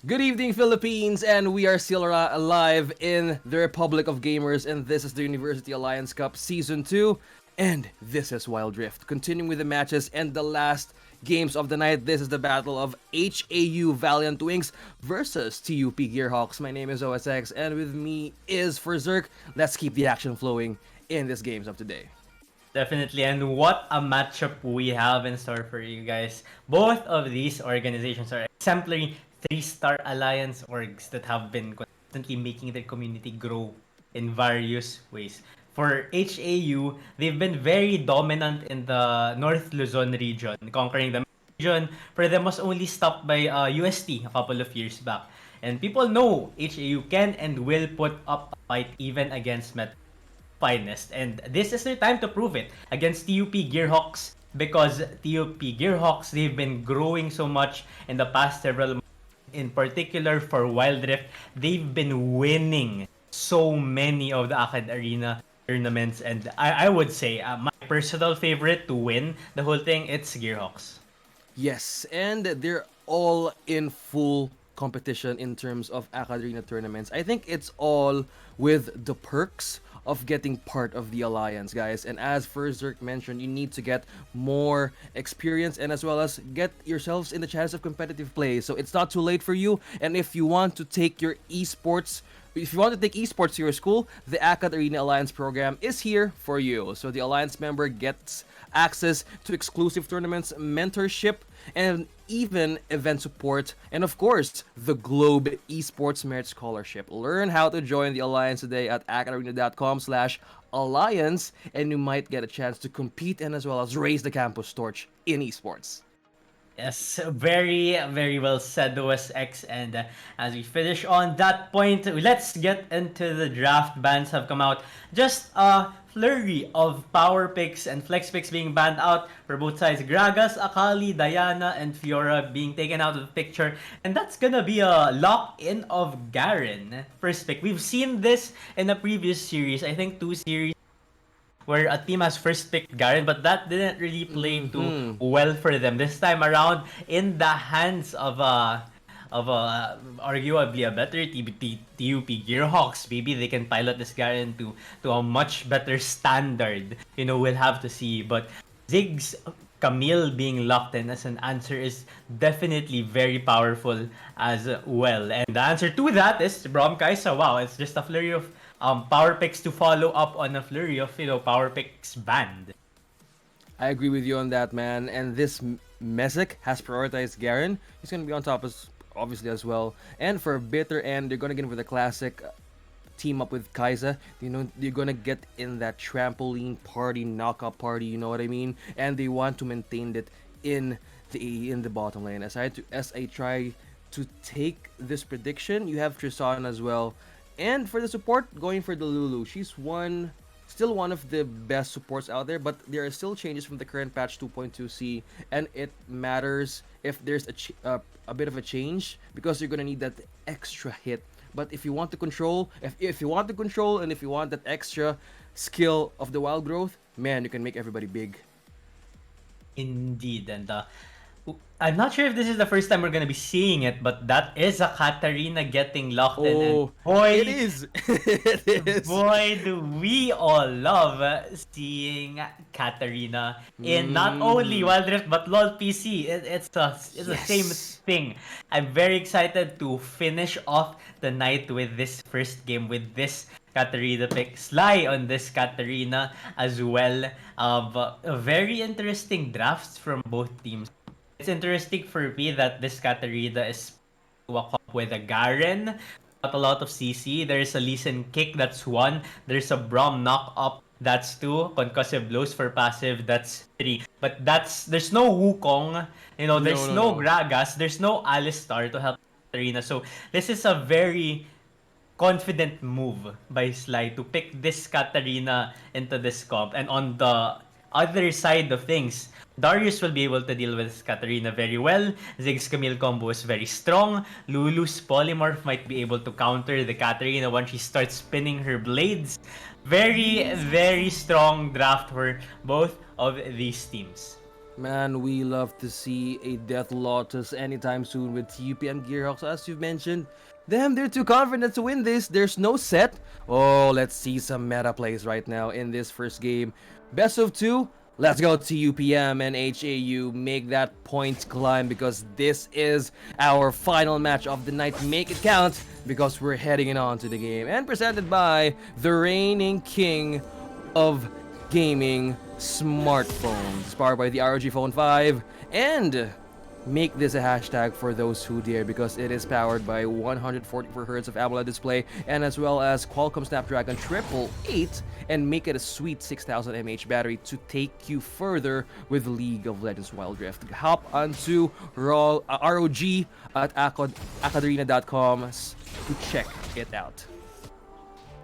Good evening, Philippines, and we are still alive in the Republic of Gamers, and this is the University Alliance Cup Season 2, and this is Wild Rift. Continuing with the matches and the last games of the night, this is the battle of HAU Valiant Wings versus TUP Gearhawks. My name is OSX, and with me is Ferzerk. Let's keep the action flowing in these games of today. Definitely, and what a matchup we have in store for you guys. Both of these organizations are exemplary 3-star alliance orgs that have been constantly making their community grow in various ways. For HAU, they've been very dominant in the North Luzon region, conquering the region. For them was only stopped by UST a couple of years back. And people know HAU can and will put up a fight even against Metro finest, and this is their time to prove it against TUP Gearhawks, because TUP Gearhawks, they've been growing so much in the past several months. In particular for Wild Rift, they've been winning so many of the AcadArena tournaments, and I would say my personal favorite to win the whole thing, it's Gearhawks. Yes, and they're all in full competition in terms of AcadArena tournaments. I think it's all with the perks of getting part of the alliance, guys. And as Ferzerk mentioned, you need to get more experience and as well as get yourselves in the chance of competitive play. So it's not too late for you. And if you want to take your esports to your school, the AcadArena Alliance program is here for you. So the Alliance member gets access to exclusive tournaments, mentorship, and even event support, and of course, the Globe Esports Merit Scholarship. Learn how to join the Alliance today at acadarena.com/alliance, and you might get a chance to compete and as well as raise the campus torch in esports. Yes, very, very well said, OSX. And as we finish on that point, let's get into the draft. Bans have come out. Just a flurry of power picks and flex picks being banned out for both sides. Gragas, Akali, Diana, and Fiora being taken out of the picture. And that's gonna be a lock-in of Garen. First pick. We've seen this in a previous series. I think 2 series where a team has first picked Garen, but that didn't really play too well for them. This time around, in the hands of arguably a better TUP Gearhawks, maybe they can pilot this Garen to a much better standard. You know, we'll have to see. But Ziggs Camille being locked in as an answer is definitely very powerful as well. And the answer to that is Braum Kaisa. Wow, it's just a flurry of power picks to follow up on a flurry of, power picks banned. I agree with you on that, man. And this Mesic has prioritized Garen. He's going to be on top obviously as well. And for Bitter End, they're going to get in with a classic team up with Kai'Sa. You know, you're going to get in that trampoline party, knockout party, you know what I mean? And they want to maintain it in the bottom lane. As I try to take this prediction, you have Tristan as well. And for the support, going for the Lulu. She's still one of the best supports out there, but there are still changes from the current patch 2.2c, and it matters if there's a bit of a change because you're gonna need that extra hit. But if you want to control, if you want to control, and if you want that extra skill of the wild growth, man, you can make everybody big. Indeed, and I'm not sure if this is the first time we're gonna be seeing it, but that is a Katarina getting locked in. And boy, it is. It is. Boy, do we all love seeing Katarina in not only Wild Rift but LoL PC. It's the same thing. I'm very excited to finish off the night with this first game with this Katarina pick. Sly on this Katarina as well. Very interesting drafts from both teams. It's interesting for me that this Katarina is with a Garen, not a lot of CC. There's a Lee Sin kick that's one. There's a Braum knock up That's 2. Concussive blows for passive, that's 3. But there's no Wukong, No, there's no, no no. Gragas, there's no Alistar to help Arena. So this is a very confident move by Sly to pick this Katarina into this comp. And on the other side of things, Darius will be able to deal with Katarina very well. Ziggs Camille combo is very strong. Lulu's Polymorph might be able to counter the Katarina once she starts spinning her blades. Very, very strong draft for both of these teams. Man, we love to see a Death Lotus anytime soon with TUP and Gearhawks, as you've mentioned. Damn, they're too confident to win this. There's no set. Oh, let's see some meta plays right now in this first game. Best of 2. Let's go TUPM and HAU. Make that point climb because this is our final match of the night. Make it count because we're heading it on to the game. And presented by the reigning king of gaming smartphones, powered by the ROG Phone 5, and make this a hashtag for those who dare because it is powered by 144Hz of AMOLED display and as well as Qualcomm Snapdragon 888, and make it a sweet 6000 mAh battery to take you further with League of Legends Wild Rift. Hop onto ROG at AcadArena.com to check it out.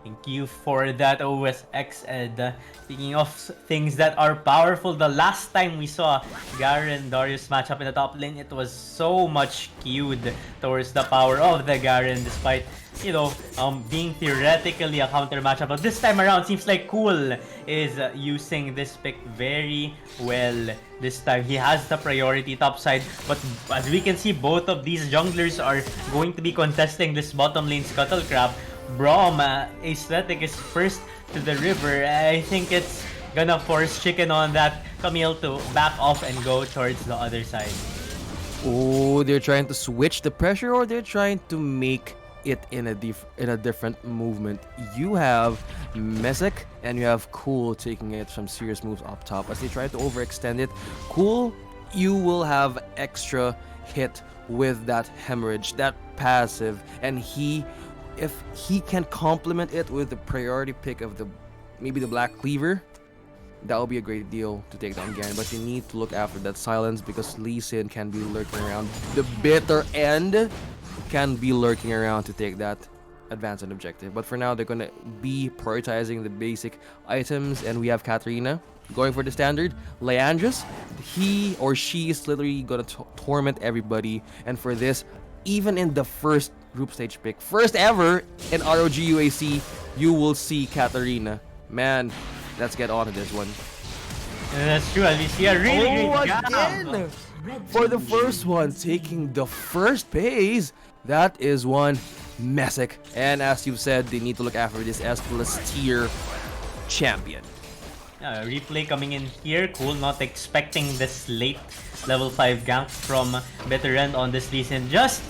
Thank you for that, OSX. And speaking of things that are powerful, the last time we saw Garen Darius matchup in the top lane, it was so much skewed towards the power of the Garen, despite being theoretically a counter matchup. But this time around, seems like Cool is using this pick very well. This time, he has the priority top side. But as we can see, both of these junglers are going to be contesting this bottom lane Scuttlecrab. Braum, Aesthetic is first to the river. I think it's gonna force Chicken on that Camille to back off and go towards the other side. Oh, they're trying to switch the pressure, or they're trying to make it in a different movement. You have Mesic and you have Cool taking it some serious moves up top as they try to overextend it. Cool, you will have extra hit with that hemorrhage, that passive, and if he can complement it with the priority pick of maybe the Black Cleaver, that would be a great deal to take down Garen. But you need to look after that silence because Lee Sin can be lurking around. The bitter end can be lurking around to take that advance and objective. But for now, they're gonna be prioritizing the basic items, and we have Katarina going for the standard. Leandris, he or she is literally gonna torment everybody, and for this, even in the first group stage pick, first ever in ROG UAC, you will see Katarina. Man, let's get on to this one. That's true, and we see a really great again! For the first one, taking the first phase, that is one Mesic. And as you've said, they need to look after this S+ tier champion. Replay coming in here. Cool, not expecting this late level 5 gank from Veteran on this season. Just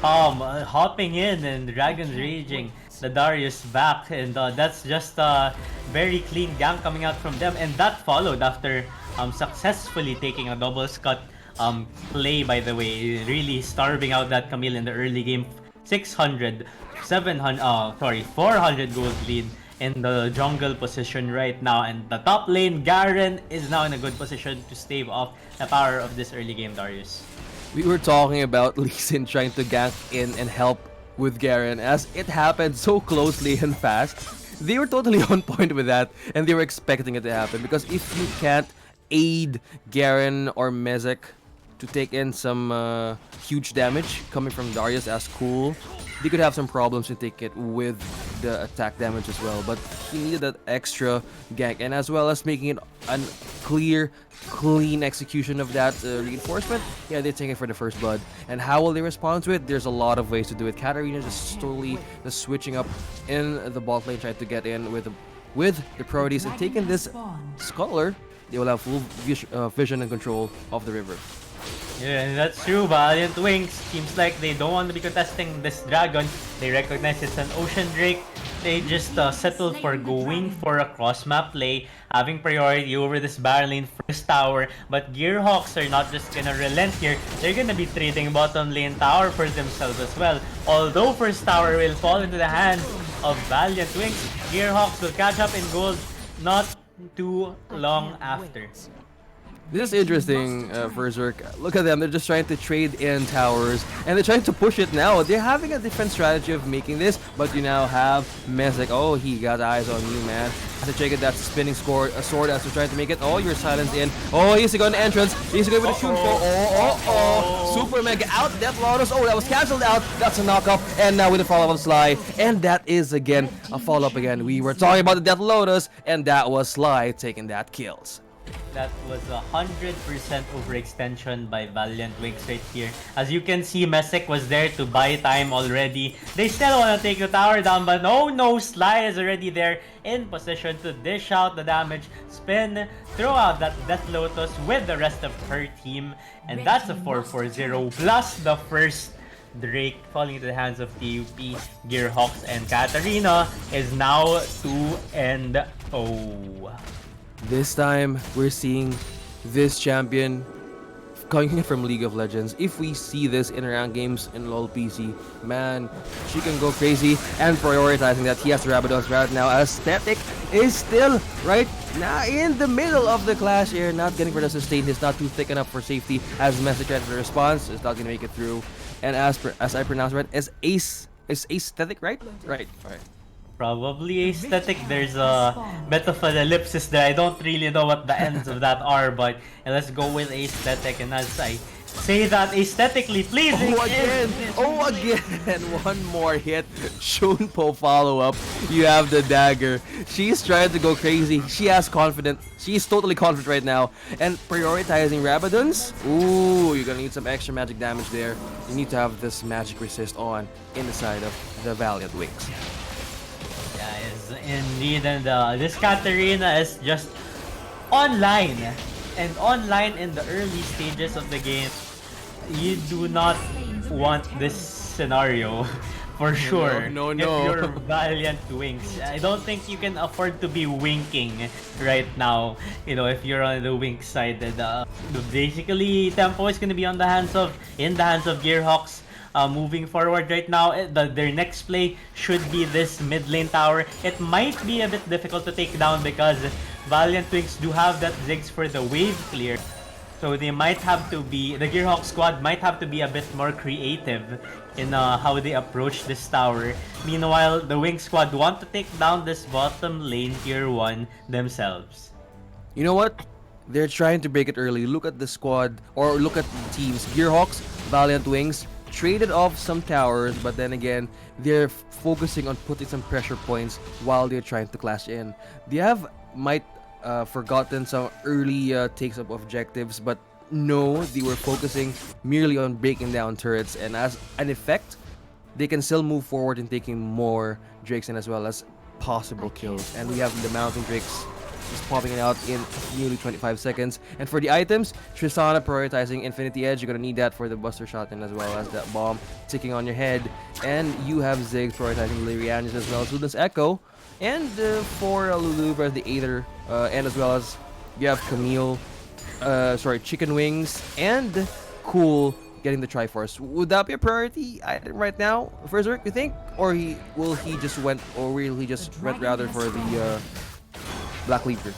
hopping in and Dragon's Raging the Darius back, and that's just a very clean gank coming out from them, and that followed after successfully taking a double scut play, by the way, really starving out that Camille in the early game. 400 gold lead in the jungle position right now, and the top lane Garen is now in a good position to stave off the power of this early game Darius. We were talking about Lee Sin trying to gank in and help with Garen as it happened so closely and fast. They were totally on point with that, and they were expecting it to happen because if you can't aid Garen or Mesic to take in some huge damage coming from Darius as Cool, they could have some problems to take it with the attack damage as well. But he needed that extra gank, and as well as making it a clean execution of that reinforcement. Yeah, they're taking it for the first blood. And how will they respond to it? There's a lot of ways to do it. Katarina just slowly switching up in the bot lane, trying to get in with the priorities, and taking this Scholar, they will have full vision and control of the river. Yeah, that's true. Valiant Wings seems like they don't want to be contesting this dragon. They recognize it's an Ocean Drake. They just settle for going for a cross-map play, having priority over this Baron lane first tower. But Gearhawks are not just gonna relent here. They're gonna be trading bottom lane tower for themselves as well. Although first tower will fall into the hands of Valiant Wings, Gearhawks will catch up in gold not too long after. This is interesting, Berserk. Look at them, they're just trying to trade in towers, and they're trying to push it now. They're having a different strategy of making this, but you now have Mesic. Oh, he got eyes on you, man. Has to check it, that spinning sword as they're trying to make it. Oh, you're silenced in. Oh, he's going to entrance. He's going with a shoot. Super Mega out, Death Lotus. Oh, that was cancelled out. That's a knockup, and now with the follow-up Sly. And that is, again, a follow-up again. We were talking about the Death Lotus, and that was Sly taking that kills. That was 100% overextension by Valiant Wings right here. As you can see, Mesic was there to buy time already. They still want to take the tower down, but no, Sly is already there in position to dish out the damage, spin, throw out that Death Lotus with the rest of her team. And that's a 4-4-0 plus the first Drake falling into the hands of TUP. Gearhawks and AcadArena is now 2-0. This time, we're seeing this champion coming from League of Legends. If we see this in around games in LoL PC, man, she can go crazy. And prioritizing that, he has the Rabadons right now. Aesthetic is still right now in the middle of the clash here, not getting for the sustain. He's not too thick enough for safety. As Message tries to response, is not gonna make it through. And as I pronounce right, is aesthetic, right? Right. Probably aesthetic. There's a bit of an ellipsis there. I don't really know what the ends of that are, but let's go with aesthetic. And as I say that, aesthetically pleasing. Oh, again. One more hit. Shunpo follow-up. You have the dagger. She's trying to go crazy. She has confidence. She's totally confident right now. And prioritizing Rabadons. Ooh, you're gonna need some extra magic damage there. You need to have this magic resist on in the side of the Valiant Wings. Yes, indeed, and this AcadArena is just online, and online in the early stages of the game. You do not want this scenario, for sure. No. If you're Valiant Wings, I don't think you can afford to be winking right now. You know, if you're on the wink side, basically tempo is gonna be in the hands of Gearhawks. Moving forward right now, their next play should be this mid lane tower. It might be a bit difficult to take down because Valiant Wings do have that Ziggs for the wave clear. So they might have to be, the Gearhawk squad might have to be a bit more creative in how they approach this tower. Meanwhile, the Wing squad want to take down this bottom lane tier 1 themselves. You know what? They're trying to break it early. Look at the squad, or look at the teams. Gearhawks, Valiant Wings, traded off some towers, but then again, they're focusing on putting some pressure points while they're trying to clash in. They might forgotten some early takes up objectives, but no, they were focusing merely on breaking down turrets, and as an effect, they can still move forward in taking more Drakes in as well as possible kills. And we have the Mountain Drakes just popping it out in nearly 25 seconds. And for the items, Tristana prioritizing Infinity Edge. You're gonna need that for the Buster Shotgun as well as that bomb ticking on your head. And you have Ziggs prioritizing Lyrianus as well as Luden's Echo. And for Lulu as the Aether, and as well as you have Camille, Chicken Wings, and Cool getting the Triforce. Would that be a priority item right now, Berserk, you think? Or will he just went rather for the Black Leaper?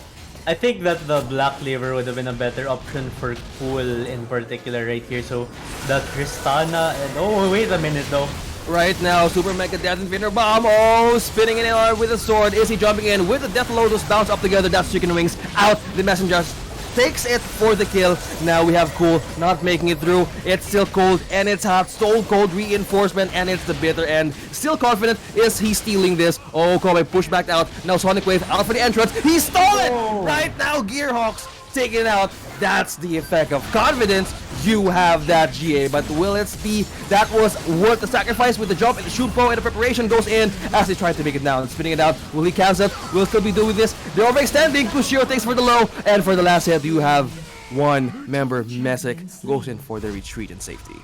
I think that the Black Leaper would have been a better option for Cool in particular right here. So the Tristana and oh wait a minute though. Right now, Super Mega Death Infinity Bomb. Oh, spinning in air with a sword. Is he jumping in with the Death Lotus bounce up together? That's Chicken Wings out. The Messenger takes it for the kill. Now we have Cool not making it through. It's still cold and it's hot. Stone Cold reinforcement and it's the bitter end. Still confident. Is he stealing this? Oh, Kobe push back out. Now Sonic Wave out for the entrance. He stole it! Right now, Gearhawks taking it out. That's the effect of confidence. You have that, GA, but will it be that was worth the sacrifice with the jump and the shoot bow and the preparation goes in as they try to make it down, spinning it out. Will he cancel? Will still be doing this. They're overextending. Kushiro takes for the low, and for the last hit, you have one member, Mesic, goes in for the retreat and safety.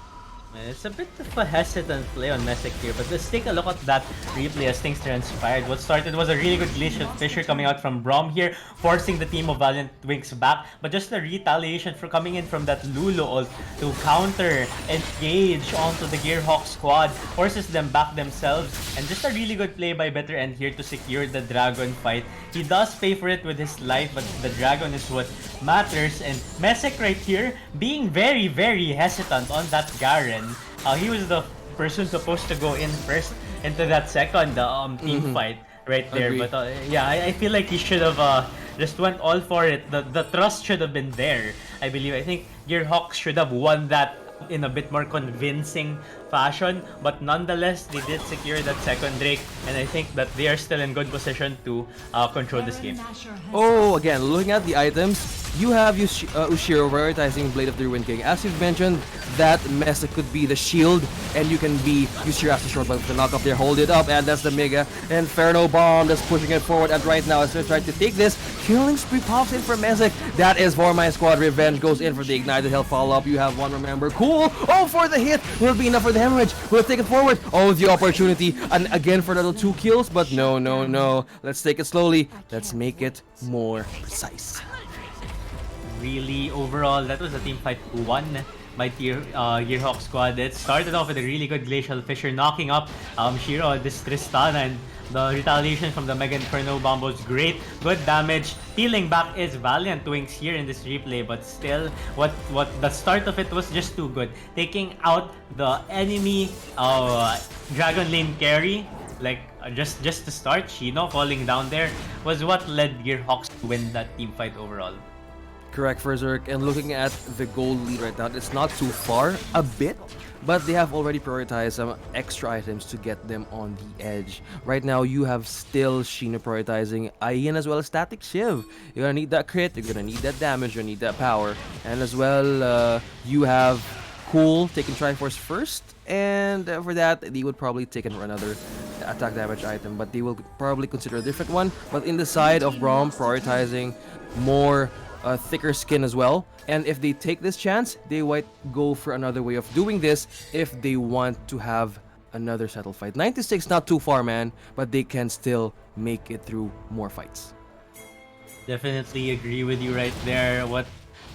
It's a bit of a hesitant play on Messick here, but let's take a look at that replay as things transpired. What started was a really good glitch of Fisher coming out from Brom here, forcing the team of Valiant Wings back, but just the retaliation for coming in from that Lulu ult to counter, engage onto the Gearhawks squad, forces them back themselves, and just a really good play by Better End here to secure the Dragon fight. He does pay for it with his life, but the Dragon is what matters, and Messick right here being very, very hesitant on that Garen. He was the person supposed to go in first into that second team fight right there. Agree. But yeah, I feel like he should have just went all for it. The trust should have been there, I believe. I think Gearhawks should have won that in a bit more convincing fashion, but nonetheless, they did secure that second Drake, and I think that they are still in good position to control this game. Oh, again, looking at the items, you have Ushiro prioritizing Blade of the Ruin King. As you've mentioned, that Mesa could be the shield, and you can be Ushiro after short, but the knock up there, hold it up, and that's the Mega Inferno Bomb that's pushing it forward. And right now, as they're trying to take this, killing spree pops in for Mesic. That is for my squad. Revenge goes in for the ignited health follow up. You have one, remember. Cool. Oh, for the hit. Will it be enough for the hemorrhage? Will it take it forward? Oh, the opportunity. And again for the 2 kills, but no, no, no. Let's take it slowly. Let's make it more precise. Really, overall, that was a team fight won by Gearhawk squad. It started off with a really good Glacial Fissure knocking up Shiro, this Tristana, and the retaliation from the Mega Inferno Bomb was great. Good damage. Peeling back is Valiant Wings here in this replay, but still, what the start of it was just too good. Taking out the enemy Dragon Lane carry, like just to start, Shino falling down there was what led Gearhawks to win that team fight overall. Correct, Berserk. And looking at the gold lead right now, it's not too far, a bit, but they have already prioritized some extra items to get them on the edge. Right now, you have still Sheena prioritizing Ian as well as Static Shiv. You're gonna need that crit, you're gonna need that damage, you're gonna need that power. And as well, you have Cool taking Triforce first, and for that, they would probably take another attack damage item, but they will probably consider a different one. But in the side of Braum, prioritizing more thicker skin as well, and if they take this chance, they might go for another way of doing this if they want to have another settle fight. 96 not too far, man, but they can still make it through more fights. Definitely agree with you right there. What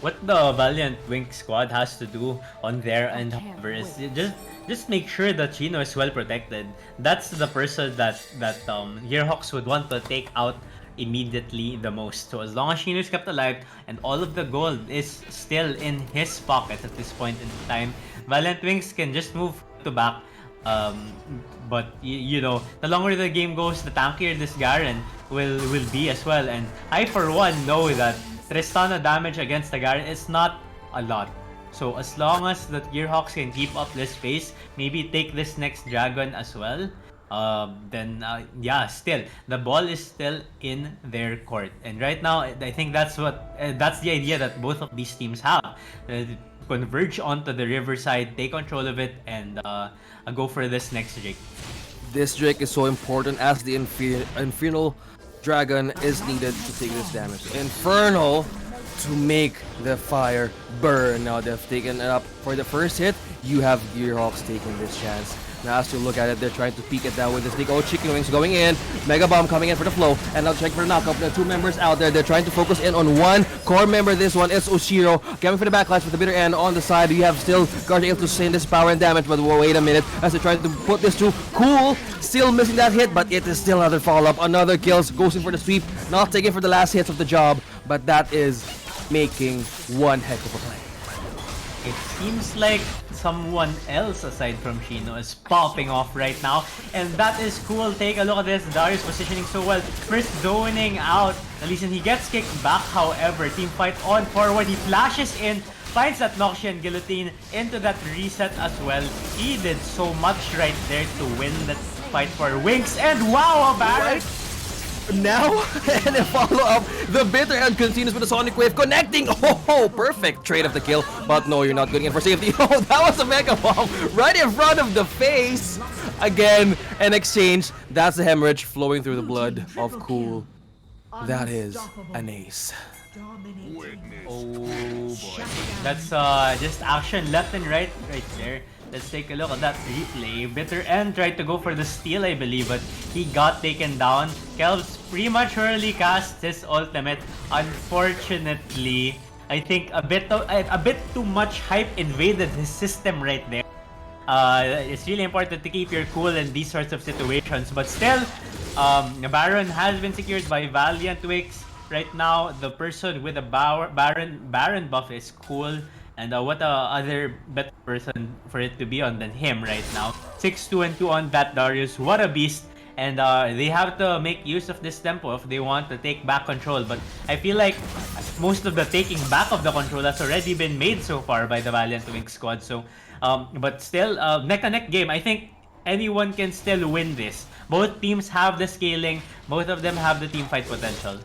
the Valiant Wing squad has to do on their end, however, is just make sure that Chino is well protected. That's the person that Gearhawks would want to take out immediately the most. So as long as Shino is kept alive and all of the gold is still in his pocket at this point in time, Valiant Wings can just move to back. But you know, the longer the game goes, the tankier this Garen will be as well. And I for one know that Tristana damage against the Garen is not a lot. So as long as the Gearhawks can keep up this pace, maybe take this next dragon as well, then yeah, still the ball is still in their court. And right now, I think that's the idea that both of these teams have. Converge onto the riverside, take control of it, and go for this next Drake. This Drake is so important as the Infernal Dragon is needed to take this damage. Infernal to make the fire burn. Now they've taken it up for the first hit. You have Gearhawks taking this chance. Now as you look at it, they're trying to peek it down with this big old chicken wings going in. Mega Bomb coming in for the flow. And now check for the knockup. The 2 members out there. They're trying to focus in on one core member. This one is Oshiro. Coming for the backlash with the bitter end on the side. You have still Guardian able to sustain this power and damage. But wait a minute. As they try to put this to Cool. Still missing that hit. But it is still another follow-up. Another kills. Goes in for the sweep. Not taking for the last hits of the job. But that is making one heck of a play. It seems like someone else aside from Shino is popping off right now, and that is cool. Take a look at this. Darius positioning so well. First zoning out. Listen, he gets kicked back, however. Team fight on forward. He flashes in, finds that Noxian Guillotine into that reset as well. He did so much right there to win that fight for Winx, and wow, a Baron! Now, and a follow-up, the bitter end continues with the Sonic Wave connecting. Oh, perfect trade of the kill, but no, you're not going in for safety. Oh, that was a Mega Bomb right in front of the face. Again, an exchange. That's the hemorrhage flowing through the blood of Cool. That is an ace. Oh boy, that's just action left and right there. Let's take a look at that replay. Bitter End tried to go for the steal, I believe, but he got taken down. Kelvs prematurely cast his ultimate. Unfortunately, I think a bit too much hype invaded his system right there. It's really important to keep your cool in these sorts of situations, but still, Baron has been secured by Valiant Wicks. Right now, the person with a Baron buff is cool, and what other better person for it to be on than him right now. 6-2 and 2 on that Darius. What a beast! And they have to make use of this tempo if they want to take back control. But I feel like most of the taking back of the control has already been made so far by the Valiant Wing squad. So, but still, neck-and-neck game. I think anyone can still win this. Both teams have the scaling. Both of them have the team fight potential.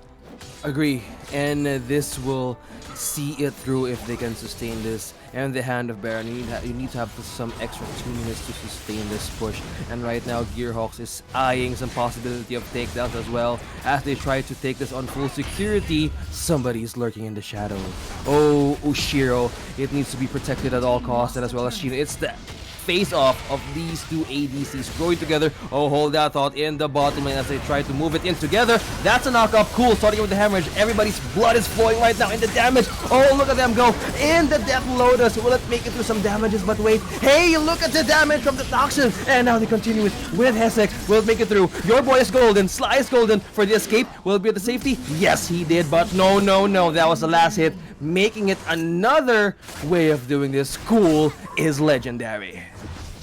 Agree, and this will see it through if they can sustain this. And the hand of Baron, you need to have some extra 2 minutes to sustain this push. And right now, Gearhawks is eyeing some possibility of takedowns as well as they try to take this on full security. Somebody is lurking in the shadow. Oh, Ushiro, it needs to be protected at all costs, and as well as Shino. It's the face-off of these two ADCs going together. Oh, hold that thought in the bottom lane as they try to move it in together. That's a knockup. Cool, starting with the hemorrhage. Everybody's blood is flowing right now in the damage. Oh, look at them go in the Death Lotus. Will it make it through some damages? But wait, hey, look at the damage from the toxin. And now they continue with Hesek. Will it make it through? Your boy is golden. Sly is golden for the escape. Will it be at the safety? Yes, he did, but no. That was the last hit, making it another way of doing this. Cool is legendary.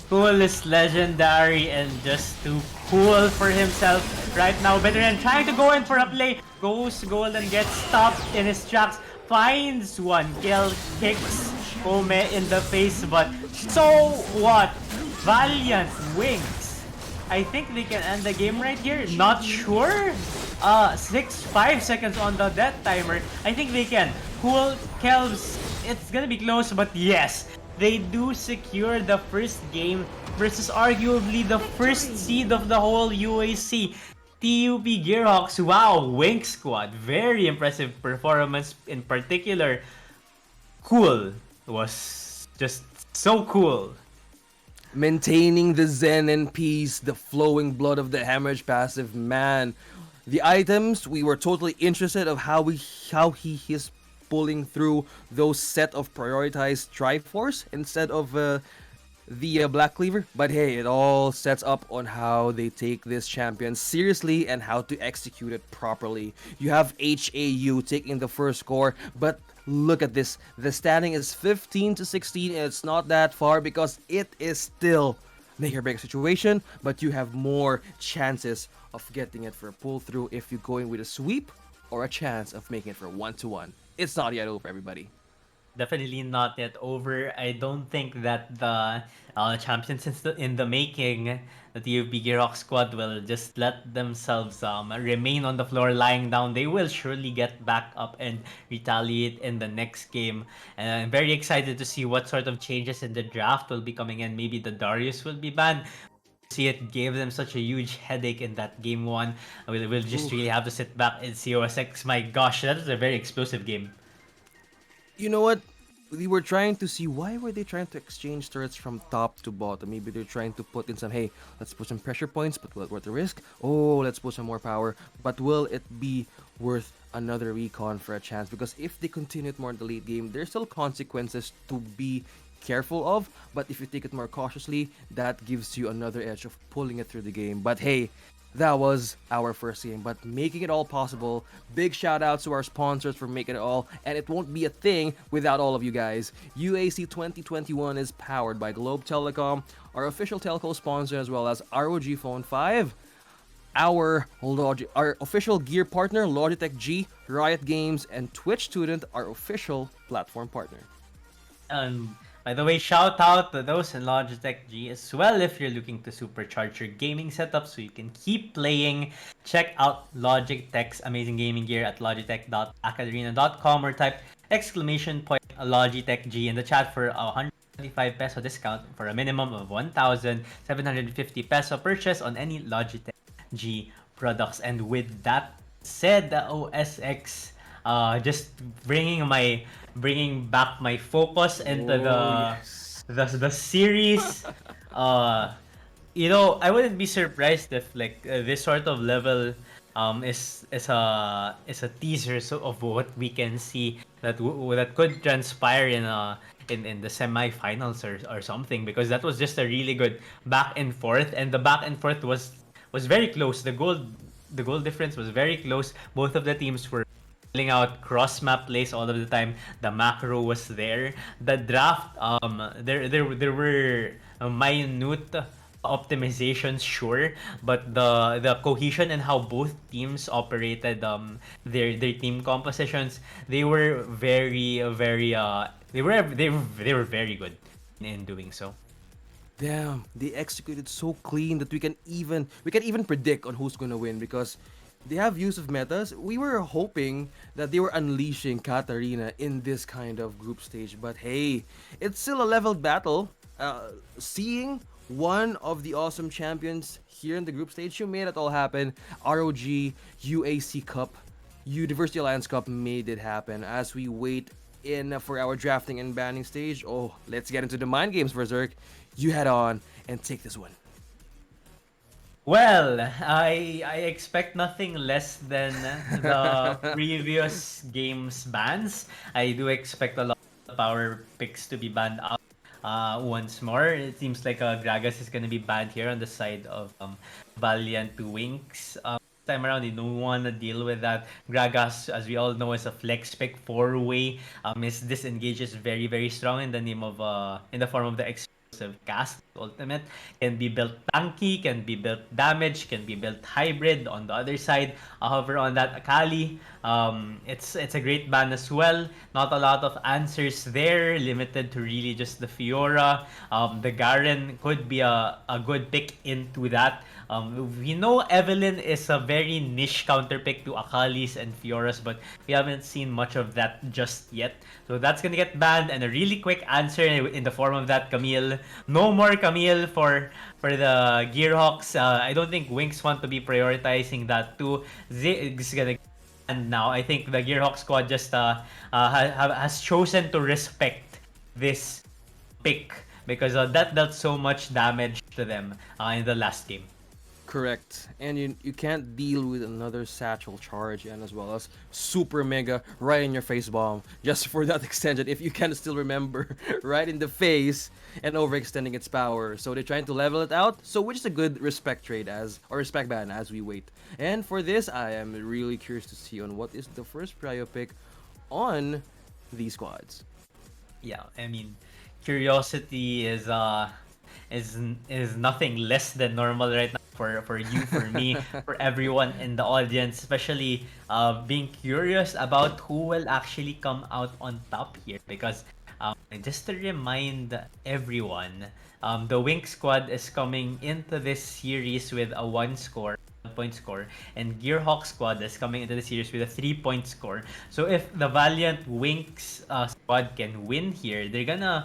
Cool is legendary and just too cool for himself right now. Bitter End trying to go in for a play. Goes golden, gets stopped in his tracks. Finds one kill, kicks Ome in the face, but so what? Valiant Wings. I think they can end the game right here. Not sure. 5 seconds on the death timer. I think they can. Cool, Kelvs. It's gonna be close, but yes. They do secure the first game versus arguably the first seed of the whole UAC. TUP Gearhawks, wow, Wink Squad, very impressive performance in particular. Cool was just so cool. Maintaining the zen and peace, the flowing blood of the hemorrhage passive, man. The items, we were totally interested of how he is pulling through those set of prioritized Triforce instead of the Black Cleaver. But hey, it all sets up on how they take this champion seriously and how to execute it properly. You have HAU taking the first score, but look at this. The standing is 15-16 and it's not that far because it is still make or break situation, but you have more chances of getting it for a pull through if you go in with a sweep or a chance of making it for 1-1. It's not yet over, everybody. Definitely not yet over. I don't think that the champions in the making, the TUP Gearhawk squad, will just let themselves remain on the floor lying down. They will surely get back up and retaliate in the next game. And I'm very excited to see what sort of changes in the draft will be coming in. Maybe the Darius will be banned. See, it gave them such a huge headache in that game one. We'll just really have to sit back and see OSX. My gosh, that was a very explosive game. You know what? We were trying to see why were they trying to exchange turrets from top to bottom. Maybe they're trying to put in some, hey, let's put some pressure points, but worth the risk. Oh, let's put some more power. But will it be worth another recon for a chance? Because if they continue it more in the late game, there's still consequences to be careful of, but if you take it more cautiously, that gives you another edge of pulling it through the game. But hey, that was our first game, but making it all possible. Big shout outs to our sponsors for making it all, and it won't be a thing without all of you guys. UAC 2021 is powered by Globe Telecom, our official telco sponsor, as well as ROG Phone 5, our official gear partner Logitech G, Riot Games, and Twitch Student, our official platform partner. By the way, shout out to those in Logitech G as well if you're looking to supercharge your gaming setup so you can keep playing. Check out Logitech's amazing gaming gear at logitech.acadarena.com or type !Logitech G in the chat for a 125 peso discount for a minimum of 1,750 peso purchase on any Logitech G products. And with that said, the OSX just bringing back my focus into the series, uh, I wouldn't be surprised if like this sort of level is a teaser of what we can see that could transpire in the semifinals or something, because that was just a really good back and forth, and the back and forth was very close. The goal difference was very close. Both of the teams were filling out cross map plays all of the time. The macro was there. The draft, there were minute optimizations, sure, but the cohesion and how both teams operated their team compositions, they were very they were very good in doing so. Damn, they executed so clean that we can even predict on who's gonna win because they have use of metas. We were hoping that they were unleashing Katarina in this kind of group stage, but hey, it's still a leveled battle. Seeing one of the awesome champions here in the group stage who made it all happen, ROG UAC Cup, University Alliance Cup made it happen. As we wait in for our drafting and banning stage, oh, let's get into the mind games for Zerk. You head on and take this one. Well, I expect nothing less than the previous game's bans. I do expect a lot of power picks to be banned out once more. It seems like Gragas is gonna be banned here on the side of Valiant Winks. This time around, they don't want to deal with that. Gragas, as we all know, is a flex pick 4-way. His disengage is very very strong in the name of in the form of the cast ultimate, can be built tanky, can be built damage, can be built hybrid on the other side. However, on that Akali, it's a great ban as well. Not a lot of answers there, limited to really just the Fiora. The Garen could be a good pick into that. We know Evelyn is a very niche counter pick to Akali's and Fiora's, but we haven't seen much of that just yet. So that's gonna get banned, and a really quick answer in the form of that Camille. No more Camille for the Gearhawks. I don't think Winx want to be prioritizing that too. Is gonna, and now I think the Gearhawk squad just has chosen to respect this pick because that dealt so much damage to them in the last game. Correct. And you can't deal with another satchel charge and as well as super mega right in your face bomb just for that extension if you can still remember right in the face and overextending its power. So they're trying to level it out, so which is a good respect trade as or respect ban as we wait. And for this I am really curious to see on what is the first prio pick on these squads. Yeah, I mean, curiosity is nothing less than normal right now for you, for me, for everyone in the audience, especially being curious about who will actually come out on top here. Because just to remind everyone, the Wink squad is coming into this series with a 1-point score, and Gearhawk squad is coming into the series with a 3-point score. So if the Valiant Winks squad can win here, they're gonna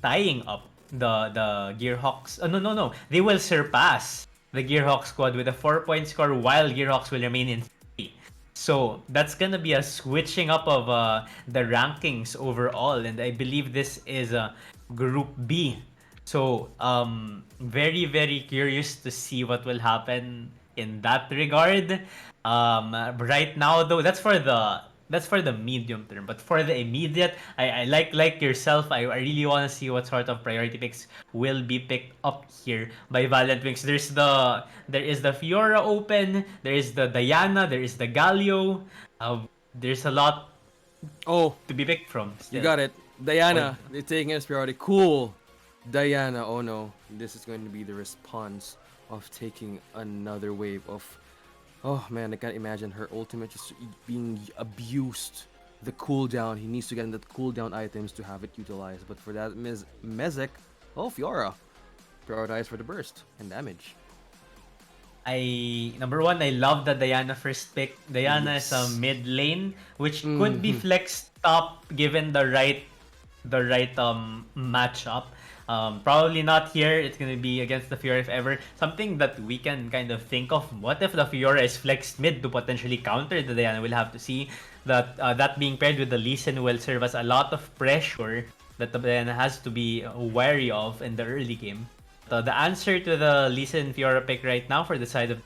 tying up the Gearhawks. No. They will surpass the Gearhawk squad with a 4-point score while Gearhawks will remain in 3. So that's gonna be a switching up of the rankings overall, and I believe this is a Group B. So very very curious to see what will happen in that regard. Right now though, that's for the medium term. But for the immediate, I like yourself, I really want to see what sort of priority picks will be picked up here by Valiant Wings. There is the Fiora open, there is the Diana, there is the Galio. There's a lot Oh, to be picked from you still. got it. Diana, they're taking it as priority. Cool. Diana, oh no. This is going to be the response of taking another wave of. Oh man, I can't imagine her ultimate just being abused. The cooldown, he needs to get in that cooldown items to have it utilized. But for that, Mezek, oh, Fiora, prioritize for the burst and damage. Number one, I love the Diana first pick. Diana is a Yes. mid lane, which could be flexed top given the right matchup. Probably not here. It's gonna be against the Fiora if ever. Something that we can kind of think of. What if the Fiora is flexed mid to potentially counter the Diana? We'll have to see. That being paired with the Lee Sin will serve as a lot of pressure that the Diana has to be wary of in the early game. The answer to the Lee Sin Fiora pick right now for the side of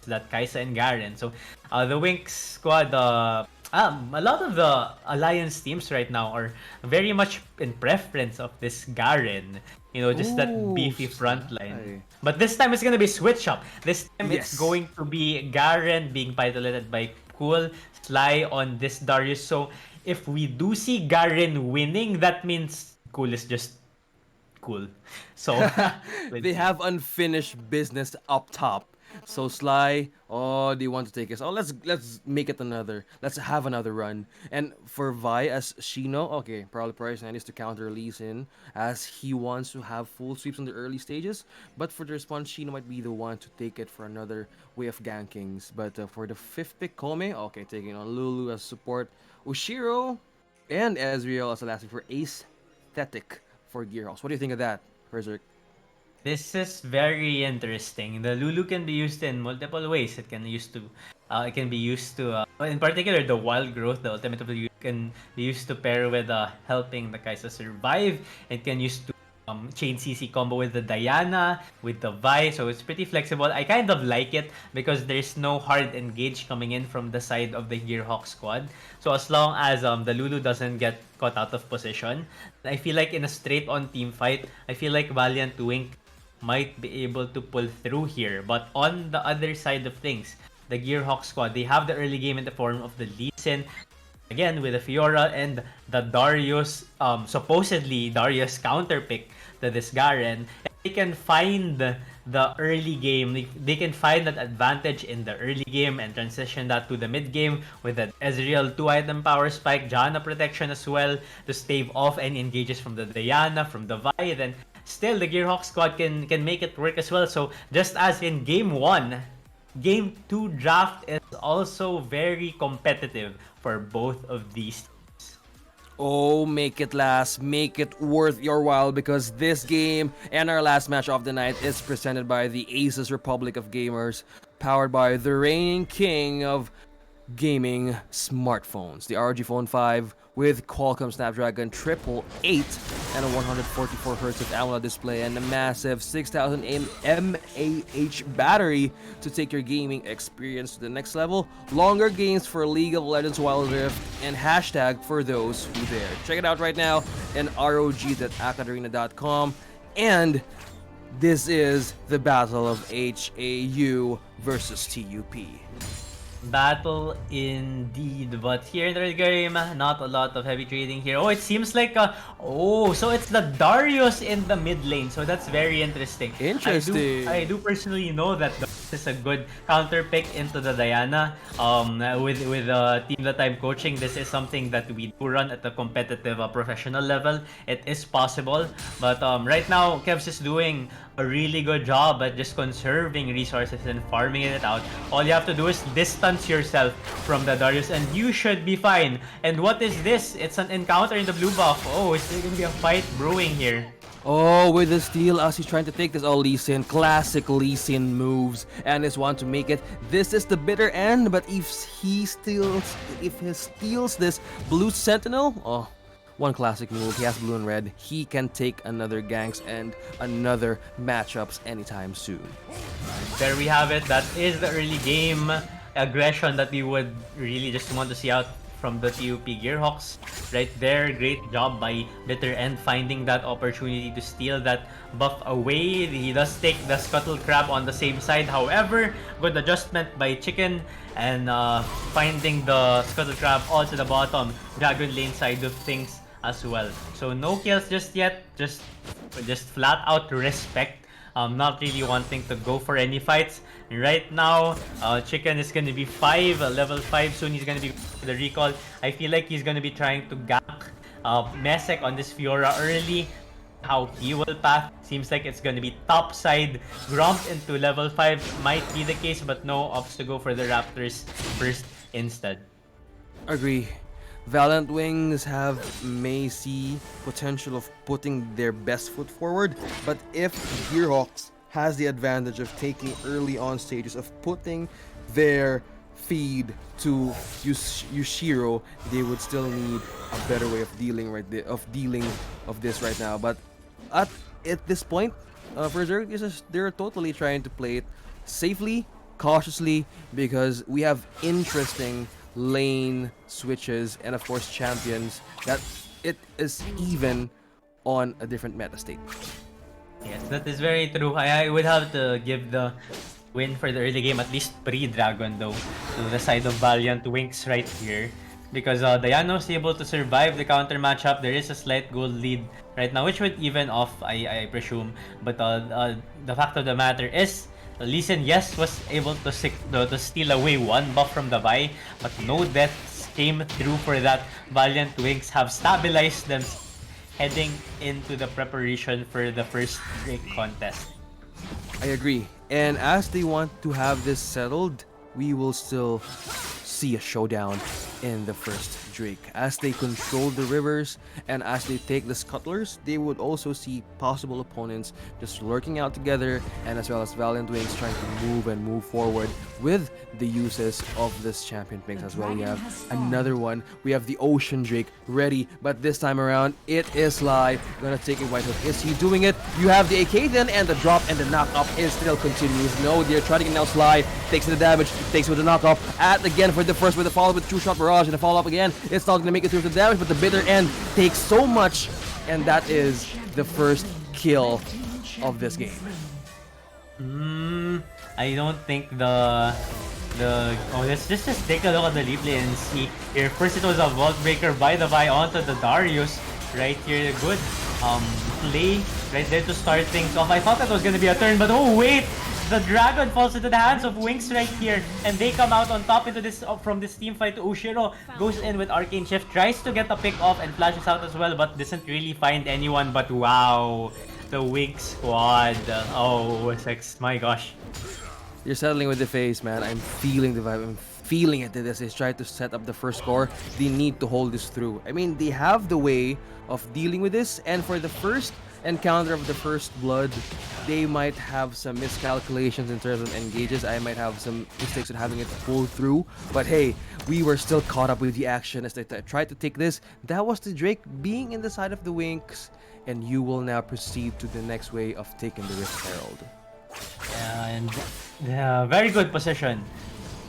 that Kaisa and Garen. So the Winx squad, a lot of the alliance teams right now are very much in preference of this Garen. You know, just that Ooh, beefy front line. Sly. But this time it's gonna be switch up. This time it's Yes. going to be Garen being piloted by Cool, Sly on this Darius. So if we do see Garen winning, that means Cool is just cool. So let's They see. have unfinished business up top. So Sly, oh, they want to take us. Oh, let's make it another. Let's have another run. And for Vi as Shino, okay, probably Price needs to counter Lee Sin as he wants to have full sweeps in the early stages. But for the response, Shino might be the one to take it for another way of gankings. But for the fifth pick, Kome, okay, taking on Lulu as support, Ushiro, and Ezreal as a last pick for Aesthetic for Gearhawks. What do you think of that, Berserk? This is very interesting. The Lulu can be used in multiple ways. It can be used to, in particular, the wild growth. The ultimate of the can be used to pair with helping the Kaisa survive. It can use to chain CC combo with the Diana, with the Vi. So it's pretty flexible. I kind of like it because there's no hard engage coming in from the side of the Gearhawk squad. So as long as the Lulu doesn't get caught out of position, I feel like in a straight on team fight, I feel like Valiant Wink might be able to pull through here. But on the other side of things, the Gearhawk squad, they have the early game in the form of the Lee Sin, again with the Fiora and the Darius, supposedly Darius counter pick to this Garen. And they can find the early game, they can find that advantage in the early game and transition that to the mid game with the Ezreal 2-item power spike, Janna protection as well to stave off any engages from the Diana, from the Vi. Then still the Gearhawk squad can make it work as well. So just as in game 1, game 2 draft is also very competitive for both of these. Oh, make it last, make it worth your while because this game and our last match of the night is presented by the ASUS Republic of Gamers, powered by the reigning king of gaming smartphones, the ROG Phone 5 with Qualcomm Snapdragon 888 and a 144Hz of AMOLED display and a massive 6000 mAh battery to take your gaming experience to the next level. Longer games for League of Legends Wild Rift and hashtag for those who dare. Check it out right now in ROG.AcadArena.com. And this is the battle of HAU versus TUP. Battle indeed, but here in the early game, not a lot of heavy trading here. Oh, it seems like so it's the Darius in the mid lane, so that's very interesting. Interesting. I do personally know that this is a good counter pick into the Diana. With the team that I'm coaching, this is something that we do run at the competitive professional level. It is possible, but right now Kevs is doing a really good job at just conserving resources and farming it out. All you have to do is distance yourself from the Darius and you should be fine. And what is this? It's an encounter in the blue buff. Oh, is there gonna be a fight brewing here? Oh, with the steal as he's trying to take this. Oh, Lee Sin, classic Lee Sin moves, and is one to make it. This is the bitter end, but if he steals this blue sentinel, oh, one classic move. He has blue and red. He can take another ganks and another matchups anytime soon. There we have it. That is the early game aggression that we would really just want to see out from the TUP Gearhawks. Right there, great job by Bitter End finding that opportunity to steal that buff away. He does take the Scuttle Crab on the same side. However, good adjustment by Chicken and finding the Scuttle Crab all to the bottom Dragon Lane side of things as well. So no kills just yet, just flat out respect. Not really wanting to go for any fights. Right now, Chicken is going to be level 5 soon. He's going to be the recall. I feel like he's going to be trying to gank Mesek on this Fiora early. How he will path, seems like it's going to be top side. Gromp into level 5 might be the case, but no, opts to go for the Raptors first instead. Agree. Valiant Wings may see potential of putting their best foot forward, but if Gearhawks has the advantage of taking early on stages of putting their feed to Yushiro, they would still need a better way of dealing of this right now. But at this point, for Zerg, they're totally trying to play it safely, cautiously, because we have interesting lane switches and of course champions that it is even on a different meta state. Yes, that is very true. I would have to give the win for the early game, at least pre-Dragon though, to the side of Valiant Winks right here. Because Diana was able to survive the counter matchup. There is a slight gold lead right now, which would even off, I presume. But the fact of the matter is, Lee Sin, yes, was able to steal away one buff from the Vi, but no deaths came through for that. Valiant Winks have stabilized them heading into the preparation for the first Drake contest. I agree. And as they want to have this settled, we will still see a showdown in the first Drake. As they control the rivers and as they take the scuttlers, they would also see possible opponents just lurking out together, and as well as Valiant Wings trying to move forward with the uses of this champion picks as well. We have another one. We have the Ocean Drake ready, but this time around it is live. Gonna take a white hook. Is he doing it? You have the AcadArena and the drop, and the knock-up is still continues. No, they're trying to get now Sly. Takes the damage, takes with the knock-up. At again for the first with the follow with two-shot barrage and the follow-up again. It's not gonna make it through the damage, but the bitter end takes so much, and that is the first kill of this game. I don't think let's just take a look at the replay and see here. First it was a vault breaker by the Vi onto the Darius right here. Good play right there to start things off. I thought that was gonna be a turn, but oh wait, the Dragon falls into the hands of Winks right here, and they come out on top into this from this team fight. Ushiro goes in with Arcane Shift, tries to get the pick off and flashes out as well, but doesn't really find anyone. But wow, the Winks squad. Oh, sex, my gosh. You're settling with the face, man. I'm feeling the vibe. I'm feeling it. This is trying to set up the first score. They need to hold this through. I mean, they have the way of dealing with this, and for the first encounter of the first blood, they might have some miscalculations in terms of engages. I might have some mistakes in having it pull through, but hey, we were still caught up with the action as they tried to take this. That was the Drake being in the side of the Winks, and you will now proceed to the next way of taking the Rift Herald. Yeah, and very good position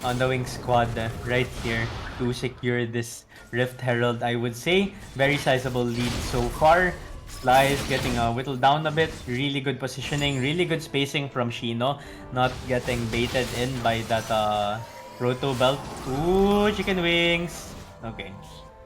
on the Wing squad right here to secure this Rift Herald. I would say very sizable lead so far. Sly is getting whittled down a bit. Really good positioning, really good spacing from Shino, not getting baited in by that Proto Belt. Ooh, chicken wings. Okay.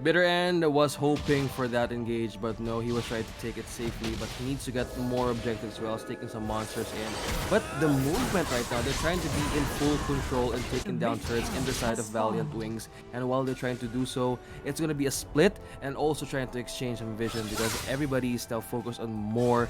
Bitter End was hoping for that engage, but no, he was trying to take it safely, but he needs to get more objectives as well as taking some monsters in. But the movement right now, they're trying to be in full control and taking down turrets in the side of Valiant Wings, and while they're trying to do so, it's going to be a split and also trying to exchange some vision because everybody is now focused on more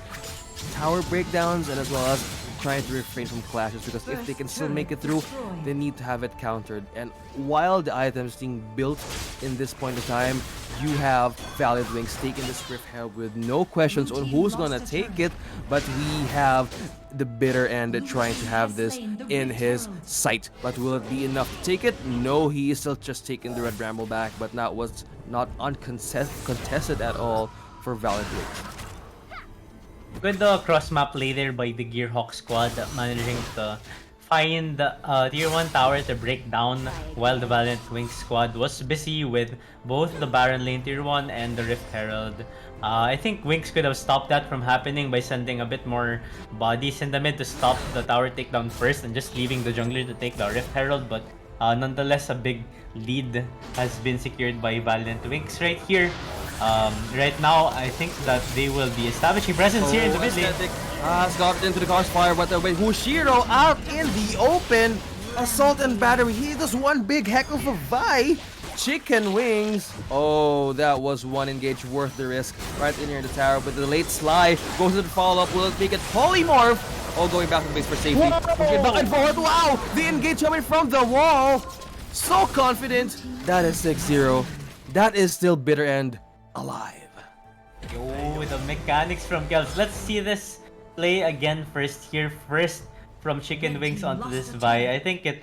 tower breakdowns and as well as trying to refrain from clashes, because if they can still make it through, they need to have it countered. And while the items being built in this point of time, you have Valiant Wings taking this Rift Herald with no questions on who's gonna take it, but we have the Bitter End trying to have this in his sight. But will it be enough to take it? No, he is still just taking the Red Bramble back, but that was not uncontested at all for Valiant Wings. Good cross-map play there by the Gearhawks squad, managing to find the tier 1 tower to break down while the Valiant Wings squad was busy with both the Baron lane tier 1 and the Rift Herald. I think Winks could have stopped that from happening by sending a bit more bodies in the mid to stop the tower takedown first and just leaving the jungler to take the Rift Herald, but nonetheless a big lead has been secured by Valiant Wings right here. Right now, I think that they will be establishing presence here in the mid lane. Has got into the crossfire, but with Hushiro out in the open, assault and battery. He does one big heck of a Vi. Chicken wings. Oh, that was one engage worth the risk right in here in the tower. But the late Sly goes to the follow-up. Will it make it polymorph? Oh, going back to the base for safety. Okay, back and forward. Wow, the engage coming from the wall. So confident. That is 6-0. That is still Bitter End alive. Yo, the mechanics from Kels. Let's see this play again first here. First from Chicken Wings onto this Vi. I think it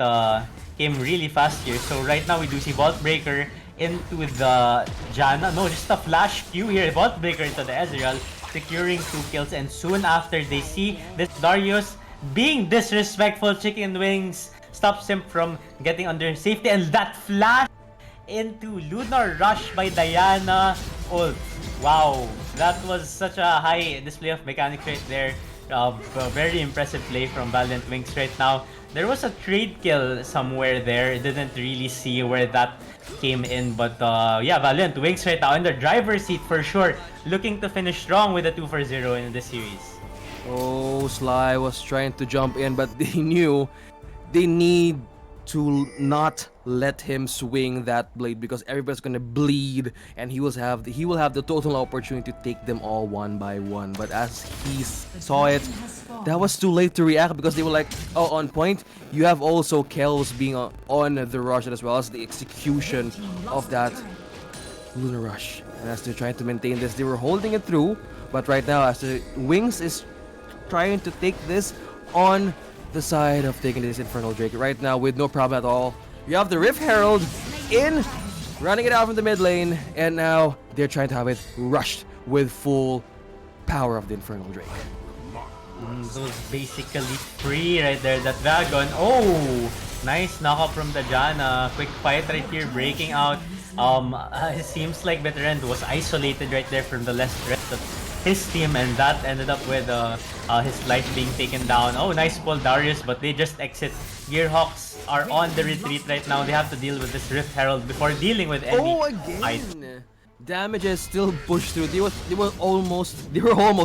came really fast here. So right now we do see Vault Breaker into the Janna. No, just a flash Q here. Vault Breaker into the Ezreal, securing 2 kills. And soon after, they see this Darius being disrespectful. Chicken Wings stops him from getting under safety. And that flash into Lunar Rush by Diana. Oh, wow. That was such a high display of mechanics right there. A very impressive play from Valiant Wings right now. There was a trade kill somewhere there. Didn't really see where that came in. But yeah, Valiant Wings right now in the driver's seat for sure. Looking to finish strong with a 2-0 in this series. Oh, Sly was trying to jump in, but they knew they need to not let him swing that blade because everybody's gonna bleed, and he will have the total opportunity to take them all one by one. But as he saw it, that was too late to react because they were like, oh, on point. You have also Kells being on the rush as well as the execution of that Lunar Rush. And as they're trying to maintain this, they were holding it through. But right now, as the Wings is trying to take this on the side of taking this Infernal Drake right now with no problem at all. You have the Rift Herald in, running it out from the mid lane, and now they're trying to have it rushed with full power of the Infernal Drake. Those basically free right there. That Dragon. Oh, nice knockup from the Janna. Quick fight right here, breaking out. It seems like Veteran was isolated right there from the rest of his team, and that ended up with his life being taken down. Oh, nice pull, Darius, but they just exit. Gearhawks are on the retreat right now. They have to deal with this Rift Herald before dealing with any fight. Damages still pushed through. They were almost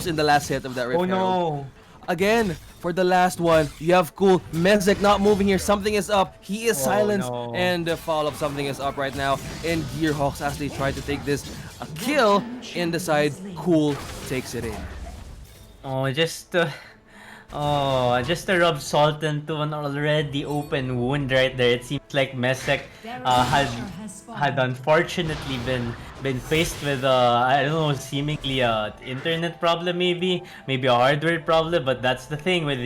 in the last hit of that Rift Herald. No. Again, for the last one, you have cool Mezek not moving here. Something is up. He is silenced, no. and the follow-up something is up right now. And Gearhawks, as they try to take this a kill in the side, Cool takes it in. Oh, just to rub salt into an already open wound right there. It seems like Mezek had unfortunately been faced with I don't know, seemingly a internet problem, maybe a hardware problem. But that's the thing with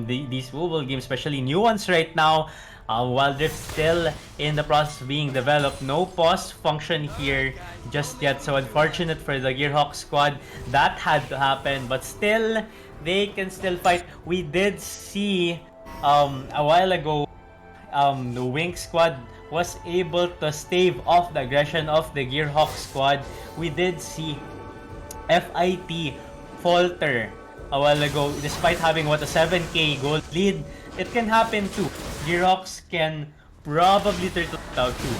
these mobile games, especially new ones right now. While they're still in the process of being developed, no pause function here just yet. So unfortunate for the Gearhawks squad. That had to happen, but still, they can still fight. We did see a while ago, the Wing squad was able to stave off the aggression of the Gearhawks squad. We did see FIT falter a while ago, despite having a 7k gold lead. It can happen too. Gearhawks can probably turn it out too.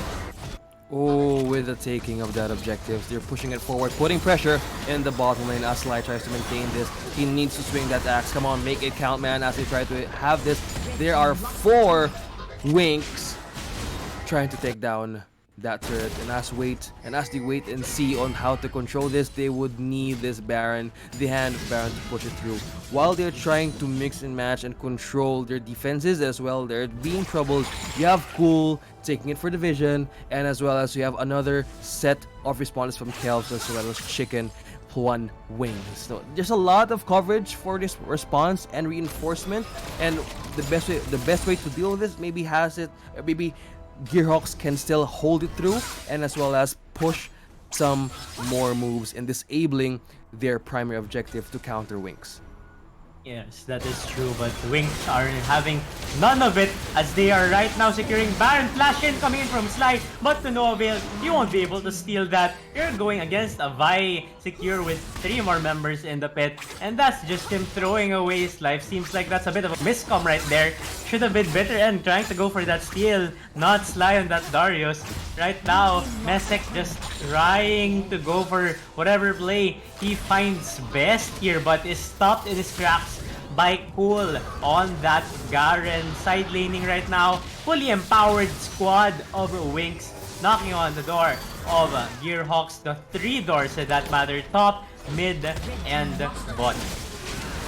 Oh, with the taking of that objective, they're pushing it forward, putting pressure in the bottom lane as Sly tries to maintain this. He needs to swing that axe. Come on, make it count, man, as they try to have this. There are 4 Winks trying to take down that turret, and as they wait and see on how to control this, they would need this Baron, the hand of Baron, to push it through. While they're trying to mix and match and control their defenses as well, they're being troubled. You have Cool taking it for the vision, and as well as you have another set of responses from Kelps as well as Chicken, 1 Wing. So there's a lot of coverage for this response and reinforcement, and the best way to deal with this maybe Gearhawks can still hold it through, and as well as push some more moves in disabling their primary objective to counter Wings. Yes, that is true, but the Wings are having none of it as they are right now securing Baron. Flash in coming in from Sly, but to no avail. You won't be able to steal that. You're going against a Vi secure with 3 more members in the pit, and that's just him throwing away his life. Seems like that's a bit of a miscom right there. Should have been better and trying to go for that steal, not Sly on that Darius. Right now, Mezek just trying to go for whatever play he finds best here, but is stopped in his tracks by Cool on that Garen. Side laning right now, fully empowered squad of Winks knocking on the door of Gearhawks. The 3 doors at that matter, top, mid, and bottom.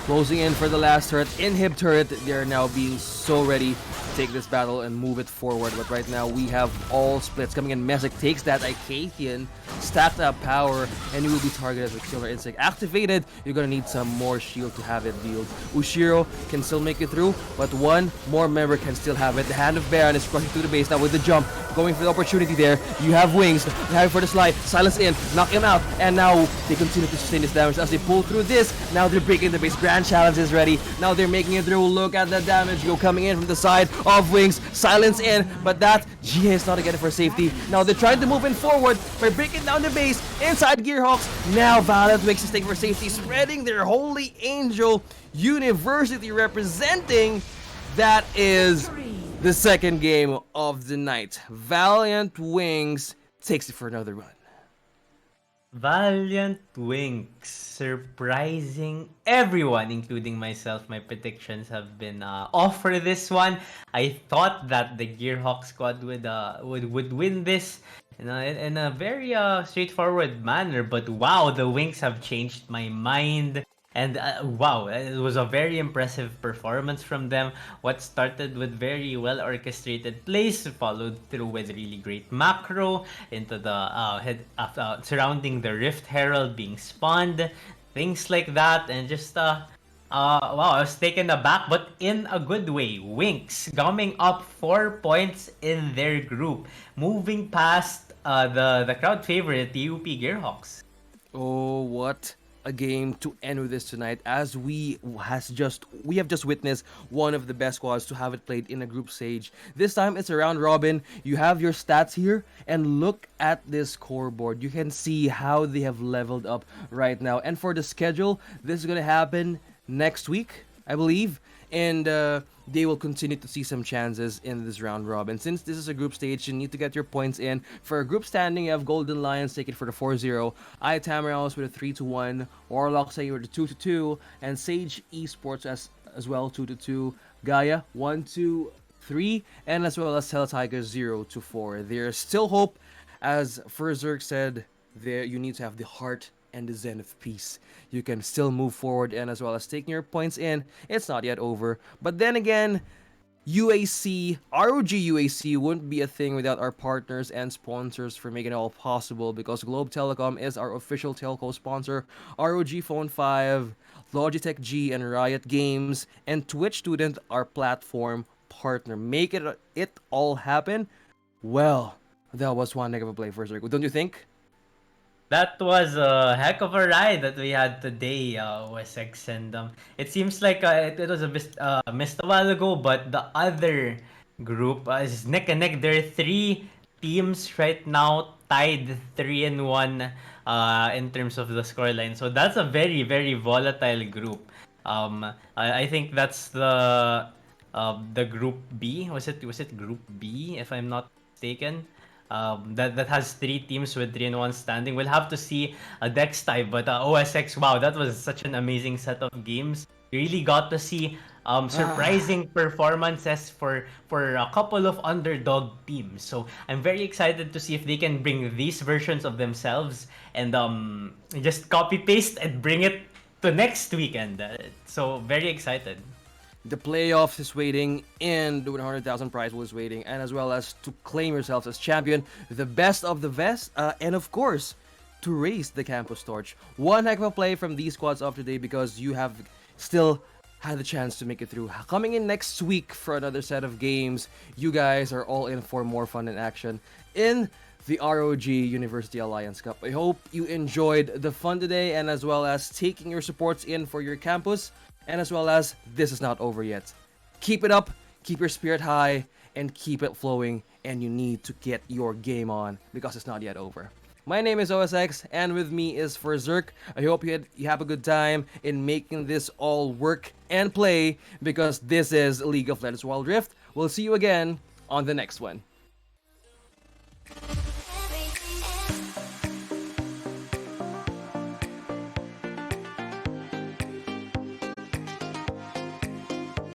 Closing in for the last turret, Inhib turret. They're now being so ready take this battle and move it forward. But right now, we have all splits coming in. Mesic takes that Icathian, stacked up power, and you will be targeted with Killer Instinct activated. You're gonna need some more shield to have it dealt. Ushiro can still make it through, but one more member can still have it. The Hand of Baron is crushing through the base now with the jump, going for the opportunity there. You have Wings, you have it for the slide, silence in, knock him out, and now they continue to sustain this damage as they pull through this. Now they're breaking the base. Grand Challenge is ready. Now they're making it through. Look at the damage go coming in from the side of Wings. Silence in, but that GA is not getting it for safety. Now they're trying to move in forward by breaking down the base inside Gearhawks. Now Valiant makes a stake for safety, spreading their Holy Angel University representing. That is the second game of the night. Valiant Wings takes it for another run. Valiant Winx, surprising everyone, including myself. My predictions have been off for this one. I thought that the Gearhawk squad would win this in a very straightforward manner, but wow, the Winx have changed my mind. And wow, it was a very impressive performance from them. What started with very well orchestrated plays followed through with really great macro into the surrounding the Rift Herald being spawned, things like that, and just wow, I was taken aback, but in a good way. Winx coming up 4 points in their group, moving past the crowd favorite TUP Gearhawks. Oh, what a game to end with this tonight, as we have just witnessed one of the best squads to have it played in a group stage. This time it's a round robin. You have your stats here, and look at this scoreboard. You can see how they have leveled up right now. And for the schedule, this is gonna happen next week, I believe, and they will continue to see some chances in this round robin. Since this is a group stage, you need to get your points in. For a group standing, you have Golden Lions taking for the 4-0, Tamaraos with a 3-1, Warlocks with a 2-2, and Sage Esports as well 2-2, Gaia 1-3, and as well as Hell Tigers 0-4. There's still hope, as Ferzerk said. There, you need to have the heart and the zen of peace. You can still move forward, and as well as taking your points in, it's not yet over. But then again, UAC, ROG UAC wouldn't be a thing without our partners and sponsors for making it all possible, because Globe Telecom is our official telco sponsor, ROG Phone 5, Logitech G and Riot Games, and Twitch Student, our platform partner. Make it all happen. Well, that was one heck of a play for Circle, don't you think? That was a heck of a ride that we had today, OSX, and it seems like it was missed a while ago, but the other group is neck and neck. There are three teams right now tied 3-1 in terms of the scoreline, so that's a very, very volatile group. I think that's the group B. Was it group B, if I'm not mistaken? That has three teams with 3-1 standing. We'll have to see next time. But OSX, wow, that was such an amazing set of games. You really got to see surprising performances for a couple of underdog teams. So I'm very excited to see if they can bring these versions of themselves and just copy paste and bring it to next weekend. So very excited. The playoffs is waiting, and the 100,000 prize pool is waiting, and as well as to claim yourselves as champion, the best of the best, and of course, to raise the campus torch. One heck of a play from these squads of today, because you have still had the chance to make it through. Coming in next week for another set of games, you guys are all in for more fun and action in the ROG University Alliance Cup. I hope you enjoyed the fun today, and as well as taking your supports in for your campus. And as well as, this is not over yet. Keep it up, keep your spirit high, and keep it flowing, and you need to get your game on, because it's not yet over. My name is OSX, and with me is Ferzerk. I hope you have a good time in making this all work and play, because this is League of Legends Wild Rift. We'll see you again on the next one.